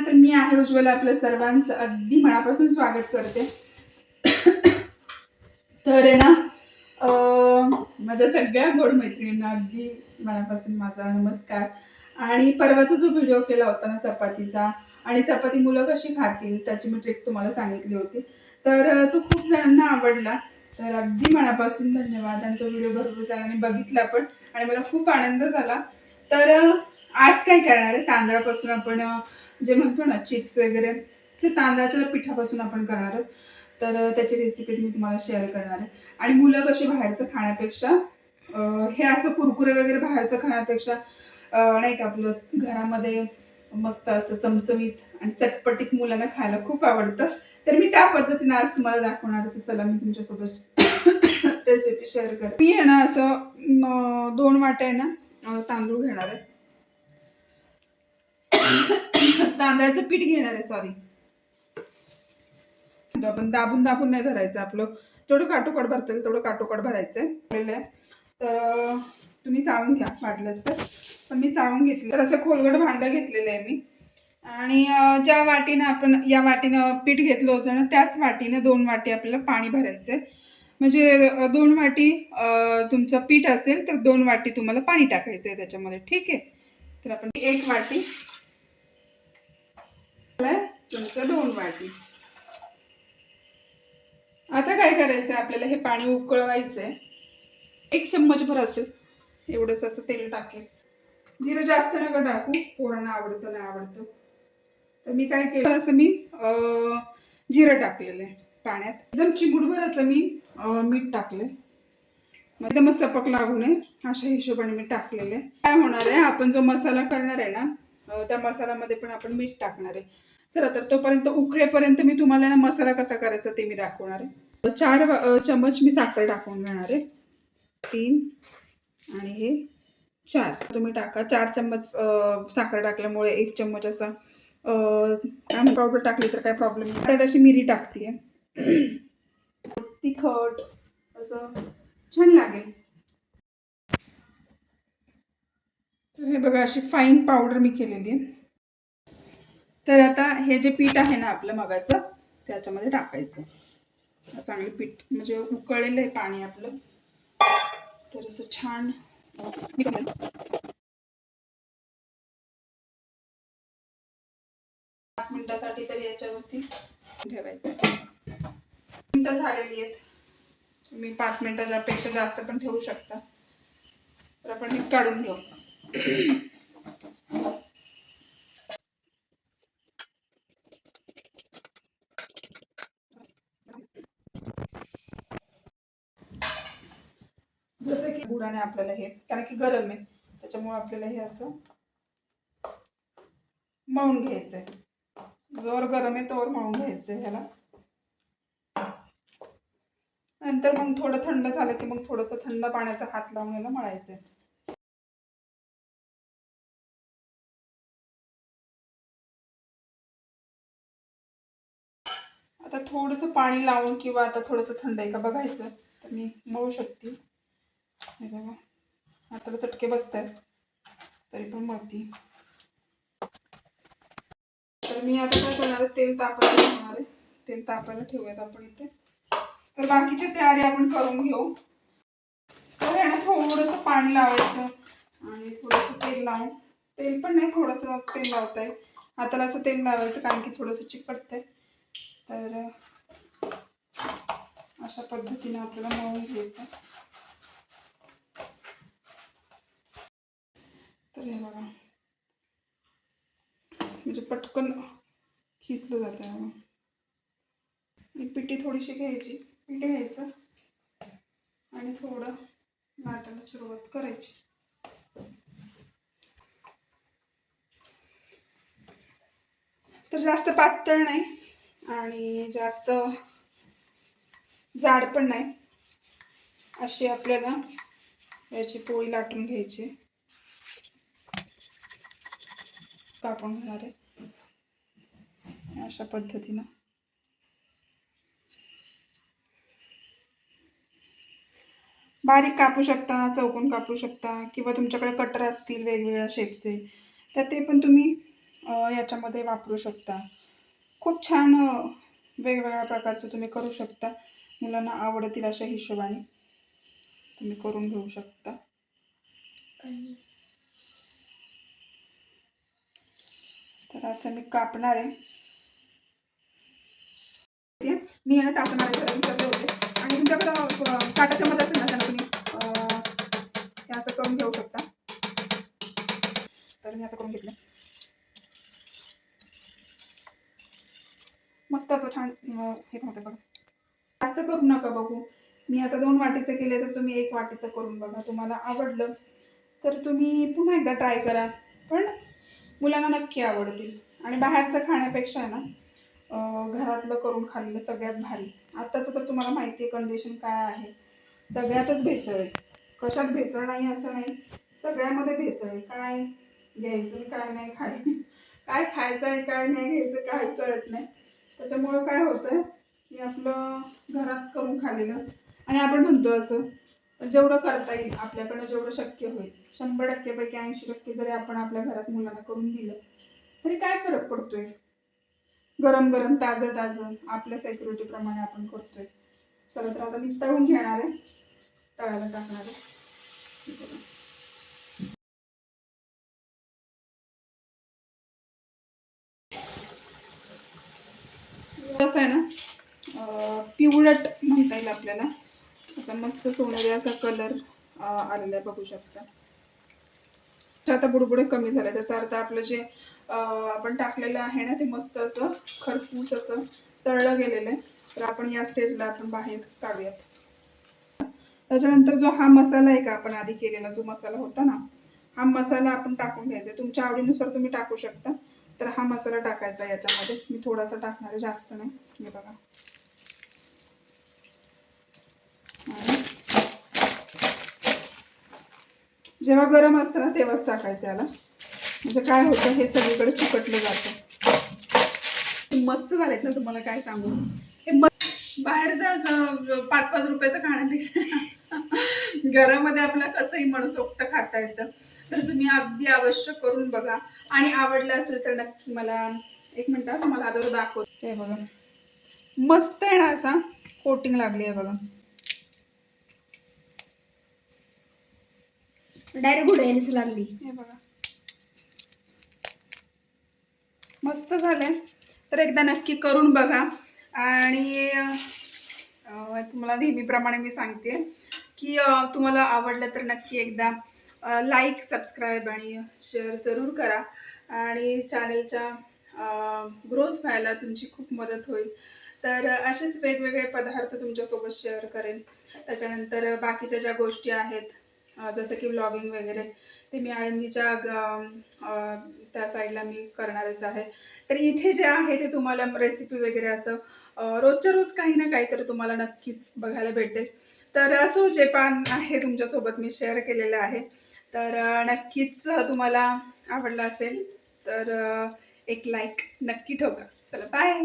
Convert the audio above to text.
तर मी आहे उज्ज्वल आपल्या सर्वांचं अगदी मनापासून स्वागत करते. तर आहे ना माझ्या सगळ्या गोड मैत्रिणींना अगदी मनापासून माझा नमस्कार. आणि परवाचा जो व्हिडिओ केला होता ना चपातीचा, आणि चपाती मुलं कशी खातील त्याची मी ट्रिक तुम्हाला सांगितली होती, तर तो खूप जणांना आवडला. तर अगदी मनापासून धन्यवाद. आणि तो व्हिडिओ भरपूर जणांनी बघितला पण, आणि मला खूप आनंद झाला. तर आज काय करणार आहे, तांदळापासून आपण जे म्हणतो ना चिप्स वगैरे, ते तांदळाच्या पिठापासून आपण करणार आहोत. तर त्याची रेसिपी मी तुम्हाला शेअर करणार आहे. आणि मुलं कशी बाहेरचं खाण्यापेक्षा हे असं कुरकुरे वगैरे बाहेरचं खाण्यापेक्षा नाही का आपलं घरामध्ये मस्त असं चमचमीत आणि चटपटीत मुलांना खायला खूप आवडतं. तर मी त्या पद्धतीने आज तुम्हाला दाखवणार आहे. चला मी तुमच्यासोबत रेसिपी शेअर करते. मी आहे ना असं 2 वाट्या आहे ना तांदूळ घेणार आहे. तांदळाचं पीठ घेणार आहे, सॉरी. आपण दाबून दाबून नाही धरायचं, आपलं जेवढं काटोकाट भरता येईल तेवढं काटोकाट भरायचं. तर तुम्ही चाळून घ्या वाटलंच तर, पण मी चाळून घेतलं. तर असं खोलगट भांडं घेतलेलं आहे मी. आणि ज्या वाटीनं आपण या वाटीनं पीठ घेतलं होतं ना, त्याच वाटीनं 2 वाटी आपल्याला पाणी भरायचं आहे. म्हणजे 2 वाटी तुमचं पीठ असेल तर 2 वाटी तुम्हाला पाणी टाकायचं आहे त्याच्यामध्ये, ठीक आहे. तर आपण 1 वाटी तुमचं 2 वाटी. आता काय करायचं आहे, आपल्याला हे पाणी उकळवायचं आहे. 1 चम्मचभर असेल एवढंच असं तेल टाकेल. जिरं जास्त नका टाकू, पोरांना आवडतं नाही आवडतं. तर मी काय केलं, असं मी जिरं टाकलेलं आहे पाण्यात. एकदम चिमूटभर असं मी मीठ टाकलं. एकदम सपक लागू नये अशा हिशोबाने मी टाकलेलं आहे. काय होणार आहे, आपण जो मसाला करणार आहे ना त्या मसाल्यामध्ये पण आपण मीठ टाकणार आहे. चला तर तोपर्यंत उकळेपर्यंत मी तुम्हाला ना मसाला कसा करायचा ते मी दाखवणार आहे. 4 चम्मच मी साखर टाकून घेणार आहे. 3 आणि हे 4 तुम्ही टाका. 4 चम्मच साखर टाकल्यामुळे 1 चम्मच असा पावडर टाकली तर काय प्रॉब्लेम नाही. तर अशी मिरी टाकते. तिखट असं छान लागेल. तर हे बघा अशी फाईन पावडर मी केलेली आहे. तर आता हे जे पीठ आहे ना आपलं मगाचं, त्याच्यामध्ये टाकायचं. चांगलं पीठ म्हणजे उकळलेलं आहे पाणी आपलं. तर असं छान 5 मिनिटासाठी तरी याच्यावरती ठेवायचं. मिनिटं झालेली आहेत. तुम्ही 5 मिनिटाच्या पेक्षा जास्त पण ठेवू शकता. तर आपण हे काढून घेऊ. जसं की बुडाने आपल्याला हे, कारण की गरम आहे त्याच्यामुळे आपल्याला हे असं मळून घ्यायचंय. जोर गरम आहे तोवर मळून घ्यायचंय ह्याला. नंतर मग थोडं थंड झालं की मग थोडंसं थंड पाण्याचा हात लावून याला मळायचंय. आता थोडंसं पाणी लावून किंवा आता थोडंसं थंड आहे का बघायचं, तर मी मळू शकते. हे बघा हाताला चटके बसत आहेत तरी पण मळते. तर मी आता काय करणार आहे, तेल तापायला ठेवणार आहे. तेल तापायला ठेवूयात आपण इथे. तर बाकीची तयारी आपण करून घेऊ. तर आहे ना थोडंसं पाणी लावायचं आणि थोडंसं तेल लावून, तेल पण नाही थोडंसं तेल लावत आहे. हाताला असं तेल लावायचं कारण की थोडंसं चिकटतंय. तर अशा पद्धतीने आपल्याला मळून घ्यायचं. तर हे बघा म्हणजे पटकन खिसलं जातं. पिठी थोडीशी घ्यायची, पीठ घ्यायचं आणि थोडं लाटायला सुरुवात करायची. तर जास्त पातळ नाही आणि जास्त जाड पण नाही, अशी आपल्याला याची पोळी लाटून घ्यायची. कापून घेणार आहे अशा पद्धतीनं. बारीक कापू शकता, चौकोन कापू शकता, किंवा तुमच्याकडे कटर असतील वेगवेगळ्या शेपचे तर ते पण तुम्ही याच्यामध्ये वापरू शकता. खूप छान वेगवेगळ्या प्रकारचं तुम्ही करू शकता. मुलांना आवडतील अशा हिशोबाने तुम्ही करून घेऊ शकता. तर असं मी कापणार आहे. मी याला टाकणार आहे, विसरले होते. आणि तुमच्याकडं काटा चमच असेल ना त्याला तुम्ही हे असं करून घेऊ शकता. तर मी असं करून घेतलं. मस्त असं छान हे होतं बघा. जास्त करू नका बघू. मी आता 2 वाटीचं केले तर तुम्ही 1 वाटीचं करून बघा. तुम्हाला आवडलं तर तुम्ही पुन्हा एकदा ट्राय करा. पण मुलांना नक्की आवडतील. आणि बाहेरचं खाण्यापेक्षा ना घरातलं करून खाल्लेलं सगळ्यात भारी. आत्ताचं तर तुम्हाला माहिती आहे कंडिशन काय आहे. सगळ्यातच भेसळ आहे. कशात भेसळ नाही असं नाही, सगळ्यामध्ये भेसळ आहे. काय घ्यायचं काय नाही काय खायचं आहे काय नाही घ्यायचं काही कळत नाही. त्याच्यामुळं काय होतं की आपलं घरात करून खाल्लेलं. आणि आपण म्हणतो असं जेवढं करता येईल आपल्याकडनं जेवढं शक्य होईल 100% पैकी 80% जरी आपण आपल्या घरात मुलांना करून दिलं तरी काय फरक पडतोय. गरम गरम ताजं ताजं आपल्या सिक्युरिटीप्रमाणे आपण करतोय. चला तर आता मी तळून घेणार आहे, तळायला टाकणार आहे. कसं आहे ना पिवळट म्हणता येईल आपल्याला. असा मस्त सोनेरी असा कलर आलेला आहे बघू शकता. आता बुडबुडे कमी झाले त्याचा अर्थ आपलं जे आपण टाकलेलं आहे ना ते मस्त असं खरपूस असं तळलं गेलेलं आहे. तर आपण या स्टेजला आपण बाहेर काढूयात. त्याच्यानंतर जो हा मसाला आहे का आपण आधी केलेला जो मसाला होता ना हा मसाला आपण टाकून घ्यायचा. तुमच्या आवडीनुसार तुम्ही टाकू शकता. तर हा मसाला टाकायचा याच्यामध्ये. मी थोडासा टाकणार आहे, जास्त नाही. हे बघा. जेव्हा गरम असतं ना तेव्हाच टाकायचं याला. म्हणजे काय होतं हे सगळीकडे चिकटलं जातं. मस्त झालेत ना तुम्हाला काय सांगू. हे बाहेरचं असं 5-5 रुपयाचं खाण्यापेक्षा घरामध्ये आपल्याला कसंही मनसोक्त खाता येतं. तर तुम्ही अगदी अवश्य करून बघा. आणि आवडलं असेल तर नक्की मला 1 मिनिट तुम्हाला अगोदर दाखवते. हे बघा मस्त आहे ना असा कोटिंग लागली आहे बघा. डायरेक्ट उडायलाच लागली. हे बघा मस्त झालंय. तर एकदा नक्की करून बघा. आणि तुम्हाला नेहमीप्रमाणे मी सांगते की तुम्हाला आवडलं तर नक्की एकदा लाईक सबस्क्राईब आणि शेअर जरूर करा. आणि चॅनलच्या ग्रोथ व्हायला तुमची खूप मदत होईल. तर असेच वेगवेगळे पदार्थ तुमच्यासोबत शेअर करेन. त्याच्यानंतर बाकीच्या ज्या गोष्टी आहेत जसं की व्लॉगिंग वगैरे ते मी आळंदीच्या त्या साईडला मी करणारच आहे. तर इथे जे आहे ते तुम्हाला रेसिपी वगैरे असं रोजच्या रोज काही ना काहीतरी तुम्हाला नक्कीच बघायला भेटेल. तर असो जे पण आहे तुमच्यासोबत मी शेअर केलेलं आहे. तर नक्कीच तुम्हाला आवडलं असेल तर एक लाईक नक्की ठेवा. चला बाय.